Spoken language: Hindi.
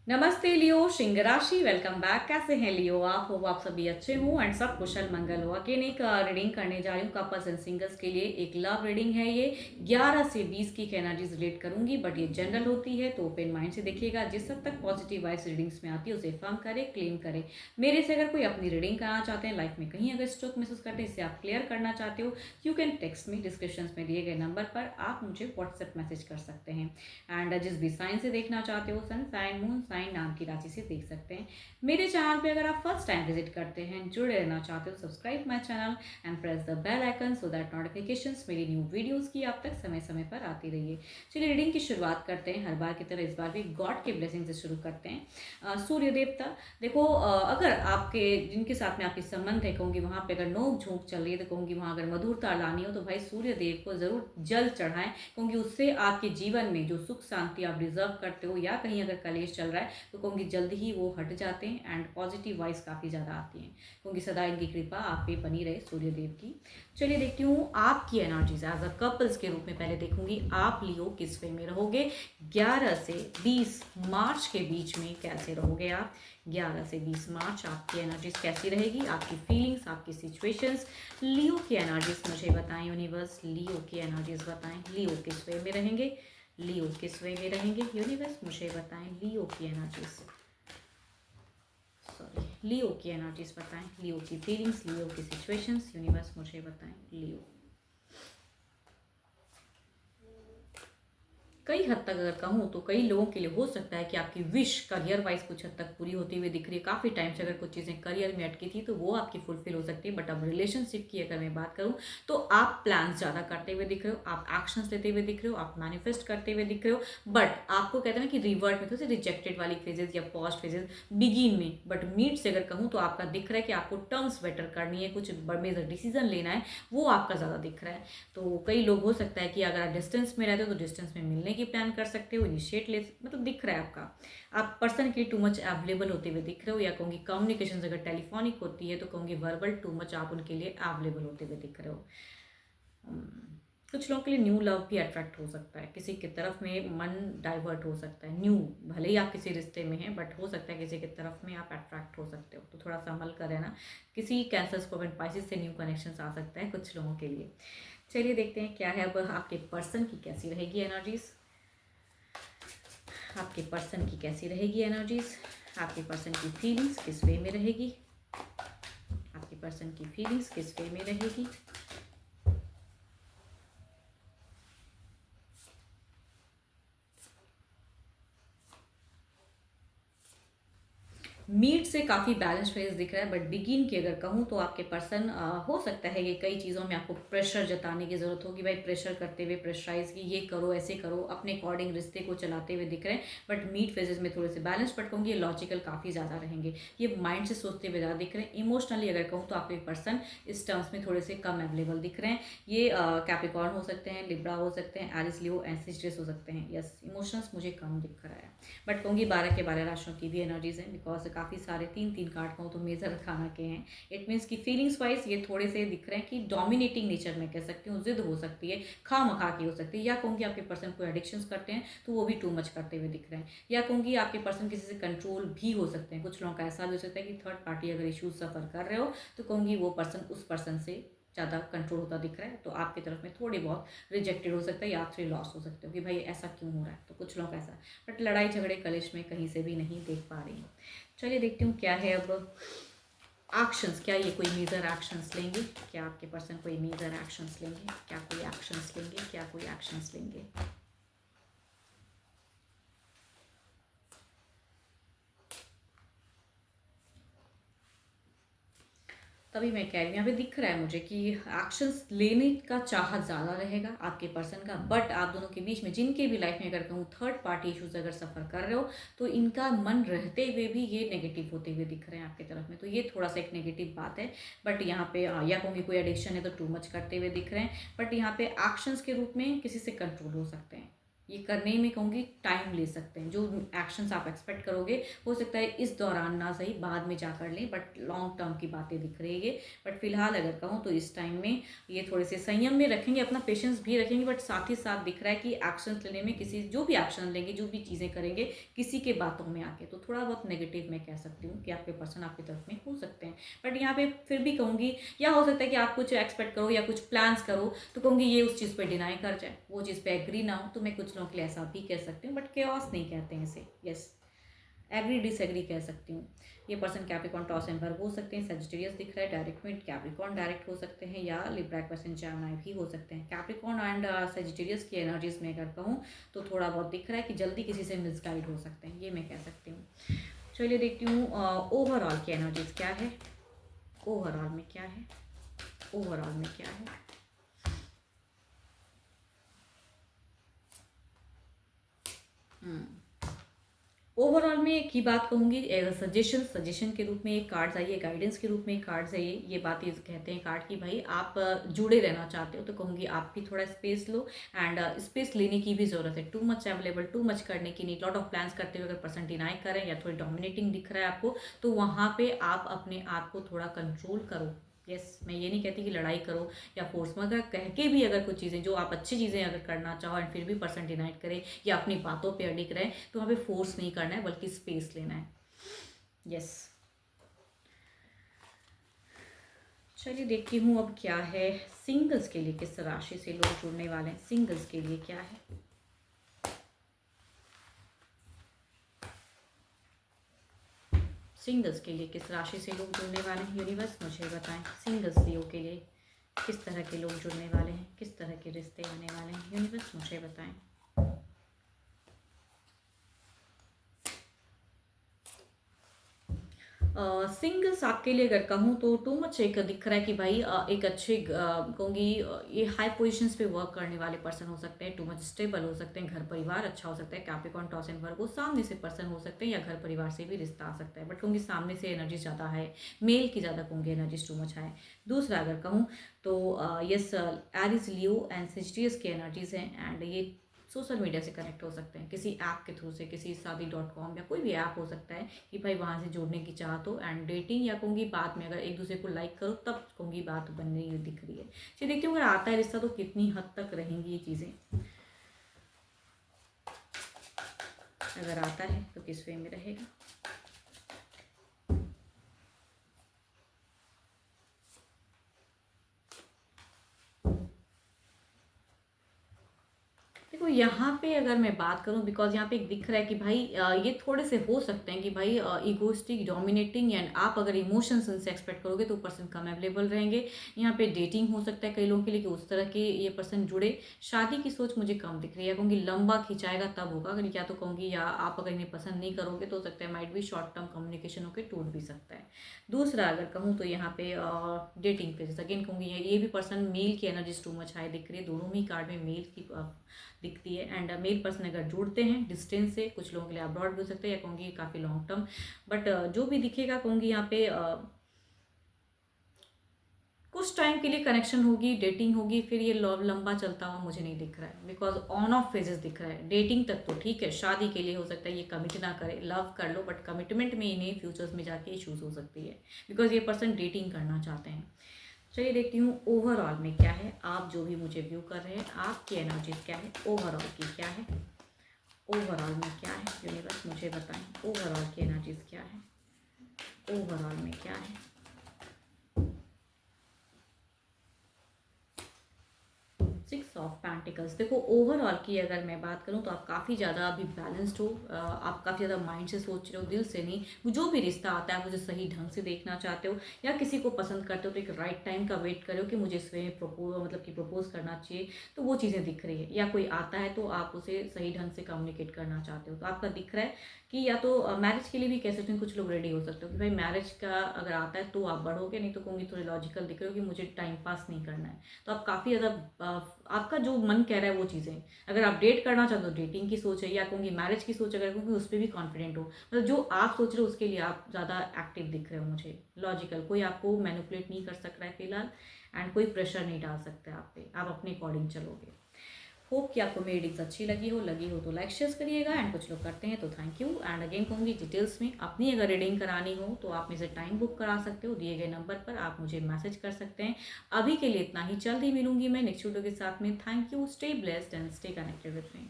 नमस्ते लियो, सिंह राशि। Welcome back. कैसे हैं लियो आप? हो आप सभी अच्छे हो एंड सब कुशल मंगल हो। अगेन एक रीडिंग करने जा रही हूँ कपल्स एंड सिंगल्स के लिए। एक लव रीडिंग है ये। 11 से 20 की एनर्जीज रिलेट करूंगी, बट ये जनरल होती है तो ओपन माइंड से देखिएगा। जिस हद तक पॉजिटिव वाइब्स रीडिंग्स में आती है उसे फर्म करे, क्लेम करे। मेरे से अगर कोई अपनी रीडिंग कराना चाहते हैं, लाइफ में कहीं अगर स्ट्रोक महसूस करते हैं, इसे आप क्लियर करना चाहते हो, you can text me. Description में दिए गए नंबर पर आप मुझे व्हाट्सएप मैसेज कर सकते हैं। एंड जिस भी साइन से देखना चाहते हो, सन साइन, मून साइन, नाम की राशि से देख सकते हैं। मेरे चैनल पे अगर आप फर्स्ट टाइम विजिट करते हैं, जुड़े रहना चाहते हो, subscribe my channel and press the bell icon so that notifications मेरी न्यू वीडियोस की आप तक समय समय पर आती रहिए। चलिए रीडिंग की शुरुआत करते हैं। हर बार की तरह इस बार भी गॉड के ब्लेसिंग से शुरू करते हैं। सूर्य देवता, देखो अगर आपके जिनके साथ में आपके संबंध है, कहूँगी वहाँ पे अगर नोक झोंक चल रही है, तो कहूँगी वहाँ अगर मधुरता लानी हो तो भाई सूर्य देव को जरूर जल चढ़ाएं, क्योंकि उससे आपके जीवन में जो सुख शांति आप डिजर्व करते हो, या कहीं अगर कलेश चल रहा है तो कहूँगी जल्द ही वो हट जाते हैं एंड पॉजिटिव वाइज काफ़ी ज़्यादा आती हैं। क्योंकि सदा इनकी कृपा आप पे बनी रहे सूर्य देव की। चलिए देखती हूँ आपकी एनर्जीज एज अ कपल्स के रूप में। पहले देखूंगी आप लियो किस वे में रहोगे 11 से 20 मार्च के बीच में, कैसे रहोगे आप। 11 से 20 मार्च आपकी एनर्जीज कैसी रहेगी, आपकी फीलिंग्स, आपकी सिचुएशंस। लियो की एनर्जीज मुझे बताएं यूनिवर्स, लियो की एनर्जीज बताएं। लियो किस वे में रहेंगे, लियो किस वे में रहेंगे यूनिवर्स मुझे बताएं। लियो की एनर्जीज, सॉरी, लियो की एनर्जीज बताएं। लियो की फीलिंग्स, लियो की सिचुएशंस यूनिवर्स मुझे बताएं। लियो कई हद तक अगर कहूँ तो कई लोगों के लिए हो सकता है कि आपकी विश करियर वाइज कुछ हद तक पूरी होती हुई दिख रही है। काफ़ी टाइम से अगर कुछ चीज़ें करियर में अटकी थी तो वो आपकी फुलफिल हो सकती है। बट अब रिलेशनशिप की अगर मैं बात करूँ तो आप प्लान्स ज़्यादा करते हुए दिख रहे हो, आप एक्शंस लेते हुए दिख रहे हो, आप मैनिफेस्ट करते हुए दिख रहे हो। बट आपको कहते हैं ना कि रिवर्ट में थोड़ी सी रिजेक्टेड वाली फेजेस या पॉस्ट फेजेस बिगिन में। बट मीट से अगर कहूँ तो आपका दिख रहा है कि आपको टर्म्स बेटर करनी है, कुछ मेजर डिसीजन लेना है, वो आपका ज़्यादा दिख रहा है। तो कई लोग हो सकता है कि अगर आप डिस्टेंस में रहते हो तो डिस्टेंस में मिलने की प्लान कर सकते हो, इनिशिएट ले, मतलब दिख रहा है आपका। आप पर्सन के लिए टू मच अवेलेबल होते हुए दिख रहे हो, या कहूँगी कम्युनिकेशन अगर टेलीफोनिक होती है तो कहूँगी वर्बल टू मच आप उनके लिए अवेलेबल होते हुए दिख रहे हो। कुछ लोगों के लिए न्यू लव भी अट्रैक्ट हो सकता है, किसी की तरफ में मन डाइवर्ट हो सकता है। न्यू, भले ही आप किसी रिश्ते में हैं, बट हो सकता है किसी की तरफ में आप अट्रैक्ट हो सकते हो, तो थोड़ा सा संभल कर रहना। किसी कैंसर स्कॉर्पियो पाइसेस से न्यू कनेक्शन आ सकता है कुछ लोगों के लिए। चलिए देखते हैं क्या है अब आपके पर्सन की कैसी रहेगी एनर्जीज। आपके पर्सन की कैसी रहेगी एनर्जीज, आपके पर्सन की फीलिंग्स किस वे में रहेगी, आपके पर्सन की फीलिंग्स किस वे में रहेगी। मीट से काफ़ी बैलेंस फेज दिख रहा है, बट बिगिन की अगर कहूँ तो आपके पर्सन हो सकता है कि कई चीज़ों में आपको प्रेशर जताने की ज़रूरत होगी। भाई प्रेशर करते हुए, प्रेशराइज की ये करो ऐसे करो, अपने अकॉर्डिंग रिश्ते को चलाते हुए दिख रहे हैं। बट मीट फेजेस में थोड़े से बैलेंस, बट कहूँगी ये लॉजिकल काफ़ी ज़्यादा रहेंगे, ये माइंड से सोचते हुए ज़्यादा दिख रहे हैं। इमोशनली अगर कहूँ तो आपके पर्सन इस टर्म्स में थोड़े से कम अवेलेबल दिख रहे हैं। ये कैप्रिकॉर्न हो सकते हैं, लिब्रा हो सकते हैं, एरिस लियो एंड सिस्टर्स हो सकते हैं। यस, इमोशंस मुझे कम दिख रहा है। बट कहूँगी 12 के 12 राशियों की भी एनर्जीज हैं, बिकॉज काफ़ी सारे तीन तीन कार्ड कहूँ तो मेजर खाना के हैं। इट मीन्स कि फीलिंग्स वाइज ये थोड़े से दिख रहे हैं कि डोमिनेटिंग नेचर में कह सकती हूँ, जिद हो सकती है, खामखा की हो सकती है, या कहूँगी आपके पर्सन कोई एडिक्शंस करते हैं तो वो भी टू मच करते हुए दिख रहे हैं, या कहूँगी आपके पर्सन किसी से कंट्रोल भी हो सकते हैं। कुछ लोगों का ऐसा भी हो सकता है कि थर्ड पार्टी अगर इश्यूज सफ़र कर रहे हो तो कहूँगी वो पर्सन उस पर्सन से ज़्यादा कंट्रोल होता दिख रहा है, तो आपकी तरफ में थोड़ी बहुत रिजेक्टेड हो सकता है, या आप थोड़ी लॉस हो सकते हो कि भाई ऐसा क्यों हो रहा है। तो कुछ लोग ऐसा, बट लड़ाई झगड़े कलेश में कहीं से भी नहीं देख पा रही हूँ। चलिए देखती हूँ क्या है अब एक्शंस। क्या ये कोई मेजर एक्शंस लेंगे, क्या आपके पर्सन कोई मेजर एक्शंस लेंगे, क्या कोई एक्शंस लेंगे, क्या कोई एक्शंस लेंगे। तभी मैं कह रही हूँ, यहाँ पे दिख रहा है मुझे कि एक्शंस लेने का चाहत ज़्यादा रहेगा आपके पर्सन का। बट आप दोनों के बीच में जिनके भी लाइफ में अगर कहूँ थर्ड पार्टी इश्यूज अगर सफ़र कर रहे हो तो इनका मन रहते हुए भी ये नेगेटिव होते हुए दिख रहे हैं आपकी तरफ में, तो ये थोड़ा सा एक नेगेटिव बात है। बट यहाँ पे या कहूँगी कोई एडिक्शन है तो टू मच करते हुए दिख रहे हैं। बट यहाँ पे एक्शंस के रूप में किसी से कंट्रोल हो सकते हैं, ये करने में कहूँगी टाइम ले सकते हैं। जो एक्शंस आप एक्सपेक्ट करोगे हो सकता है इस दौरान ना सही, बाद में जा कर लें, बट लॉन्ग टर्म की बातें दिख रही है। बट फिलहाल अगर कहूँ तो इस टाइम में ये थोड़े से संयम में रखेंगे, अपना पेशेंस भी रखेंगे, बट साथ ही साथ दिख रहा है कि एक्शंस लेने में किसी जो भी एक्शन लेंगे, जो भी चीज़ें करेंगे, किसी के बातों में आके तो थोड़ा बहुत नेगेटिव मैं कह सकती हूँ कि आपके पर्सन आपकी तरफ में हो सकते हैं। बट यहाँ पे फिर भी कहूँगी, या हो सकता है कि आप कुछ एक्सपेक्ट करो या कुछ प्लान्स करो तो कहूँगी ये उस चीज़ पर डिनाई कर जाए, वो चीज़ पे एग्री ना हो, तो मैं कुछ लोगों के लिए ऐसा भी कह सकती हूँ, बट केओस नहीं कहते हैं इसे। यस, एग्री डिसएग्री कह सकती हूँ। ये पर्सन कैप्रिकॉर्न टॉस एंड वर्ग हो सकते हैं, सेजिटेरियस दिख रहा है डायरेक्ट में, कैप्रिकॉर्न डायरेक्ट हो सकते हैं, या लिब्रा पर्सन जेमिनी भी हो सकते हैं। कैप्रिकॉर्न एंड सेजिटेरियस की एनर्जीज में अगर कहूँ तो थोड़ा बहुत दिख रहा है कि जल्दी किसी से मिसगाइड हो सकते हैं, ये मैं कह सकती हूँ। चलिए देखती हूँ ओवरऑल की एनर्जीज क्या है, ओवरऑल में क्या है, ओवरऑल में क्या है। ओवरऑल में एक ही बात कहूँगी, सजेशन के रूप में एक कार्ड्स आई है, गाइडेंस के रूप में एक कार्ड्स है। ये बात ये कहते हैं कार्ड कि भाई आप जुड़े रहना चाहते हो तो कहूँगी आप भी थोड़ा स्पेस लो, एंड स्पेस लेने की भी ज़रूरत है। Too much available, too much करने की नहीं। लॉट ऑफ प्लान्स करते हुए अगर पर्सन डिनाई करें या थोड़ी डोमिनेटिंग दिख रहा है आपको, तो वहाँ पे आप अपने आप को थोड़ा कंट्रोल करो। यस, मैं ये नहीं कहती कि लड़ाई करो या फोर्स, मगर कह के भी अगर कुछ चीज़ें जो आप अच्छी चीज़ें अगर करना चाहो एंड फिर भी पर्सन डिनाइट करे या अपनी बातों पे अडिग रहे, तो वहाँ पे फोर्स नहीं करना है बल्कि स्पेस लेना है। यस, चलिए देखती हूँ अब क्या है सिंगल्स के लिए, किस राशि से लोग जुड़ने वाले हैं, सिंगल्स के लिए क्या है। सिंगल्स के लिए किस राशि से लोग जुड़ने वाले हैं, यूनिवर्स मुझे बताएं। सिंगल्स लियो के लिए किस तरह के लोग जुड़ने वाले हैं, किस तरह के रिश्ते आने वाले हैं, यूनिवर्स मुझे बताएं। सिंगल्स आपके लिए अगर कहूँ तो टू मच एक दिख रहा है कि भाई एक अच्छे कहूँगी ये हाई पोजीशंस पे वर्क करने वाले पर्सन हो सकते हैं, टू मच स्टेबल हो सकते हैं, घर परिवार अच्छा हो सकता है। कैप्रिकॉर्न टॉस एंड वर्गो सामने से पर्सन हो सकते हैं या घर परिवार से भी रिश्ता आ सकता है, बट कहूँगी सामने से एनर्जी ज़्यादा है, मेल की ज़्यादा कहूँगी एनर्जीज टू मच है। दूसरा अगर कहूँ तो yes, Aries Leo and Sagittarius की एनर्जीज हैं, एंड ये सोशल मीडिया से कनेक्ट हो सकते हैं, किसी ऐप के थ्रू से, किसी शादी.com या कोई भी ऐप हो सकता है कि भाई वहाँ से जुड़ने की चाहत हो, एंड डेटिंग या कहूँगी बाद में अगर एक दूसरे को लाइक करो तब कहूँगी बात बनने ही दिख रही है। चलिए देखती हूँ अगर आता है रिश्ता तो कितनी हद तक रहेंगी ये चीज़ें, अगर आता है तो किस वे में रहेगा। देखो यहाँ पे अगर मैं बात करूँ, बिकॉज यहाँ पे एक दिख रहा है कि भाई ये थोड़े से हो सकते हैं कि भाई इगोस्टिक, डोमिनेटिंग, एंड आप अगर इमोशंस उनसे एक्सपेक्ट करोगे तो पर्सन कम अवेलेबल रहेंगे। यहाँ पे डेटिंग हो सकता है कई लोगों के लिए कि उस तरह के ये पर्सन जुड़े। शादी की सोच मुझे कम दिख रही है, कहूँगी लंबा खिंचाएगा तब होगा, अगर या तो कहूँगी या आप अगर इन्हें पसंद नहीं करोगे तो हो सकता है माइट भी शॉर्ट टर्म कम्युनिकेशन होकर टूट भी सकता है। दूसरा अगर कहूँ तो यहाँ पे डेटिंग पे अगेन कहूँगी ये भी पर्सन मेल की एनर्जीज टू मच हाई दिख रही है, दोनों ही कार्ड में मेल की दिखती है। एंड मेल पर्सन अगर जुड़ते हैं डिस्टेंस से, कुछ लोगों के लिए अब्रॉड भी हो सकते हैं या कहूँगी काफ़ी लॉन्ग टर्म, बट जो भी दिखेगा कहूँगी यहाँ पे कुछ टाइम के लिए कनेक्शन होगी, डेटिंग होगी, फिर ये लव लंबा चलता हुआ मुझे नहीं दिख रहा है, बिकॉज ऑन ऑफ फेजेस दिख रहा है। डेटिंग तक तो ठीक है, शादी के लिए हो सकता है ये कमिट ना करे, लव कर लो, बट कमिटमेंट में इन्हें फ्यूचर्स में जाके इशूज़ हो सकती है, बिकॉज ये पर्सन डेटिंग करना चाहते हैं। चलिए देखती हूँ ओवरऑल में क्या है, आप जो भी मुझे व्यू कर रहे हैं आपकी एनर्जीज क्या है, ओवरऑल की क्या है, ओवरऑल में क्या है, यूनिवर्स मुझे बताएं ओवरऑल की एनर्जीज क्या है, ओवरऑल में क्या है। सिक्स ऑफ पेंटिकल्स, देखो ओवरऑल की अगर मैं बात करूँ तो आप काफ़ी ज़्यादा अभी बैलेंस्ड हो, आप काफ़ी ज़्यादा माइंड से सोच रहे हो, दिल से नहीं। जो भी रिश्ता आता है आप उसे सही ढंग से देखना चाहते हो, या किसी को पसंद करते हो तो एक राइट टाइम का वेट करो कि मुझे इसमें मतलब कि प्रपोज करना चाहिए, तो वो चीज़ें दिख रही है। या कोई आता है तो आप उसे सही ढंग से कम्युनिकेट करना चाहते हो, तो आपका दिख रहा है कि या तो मैरिज के लिए भी कह सकते हैं, कुछ लोग रेडी हो सकते हो कि भाई मैरिज का अगर आता है तो आप बढ़ोगे, नहीं तो कहूँगी थोड़ी लॉजिकल दिख रहे हो कि मुझे टाइम पास नहीं करना है। तो आप काफ़ी ज़्यादा आपका जो मन कह रहा है वो चीज़ें, अगर आप डेट करना चाहते हो डेटिंग की सोच है, या कहूँगी मैरिज की सोच अगर कहूँगी उस पर भी कॉन्फिडेंट हो, मतलब जो आप सोच रहे हो उसके लिए आप ज़्यादा एक्टिव दिख रहे हो मुझे, लॉजिकल। कोई आपको मैनिपुलेट नहीं कर सक रहा है फिलहाल, एंड कोई प्रेशर नहीं डाल सकता है आप पे, आप अपने अकॉर्डिंग चलोगे। होप कि आपको मेरी रीडिंग्स अच्छी लगी हो तो लाइक शेयर करिएगा, एंड कुछ लोग करते हैं तो थैंक यू। एंड अगेन कहूँगी, डिटेल्स में अपनी अगर रीडिंग करानी हो तो आप मुझे टाइम बुक करा सकते हो, दिए गए नंबर पर आप मुझे मैसेज कर सकते हैं। अभी के लिए इतना ही, जल्द ही मिलूंगी मैं नेक्स्ट वीडियो के साथ में। Thank you, stay blessed and stay connected with me.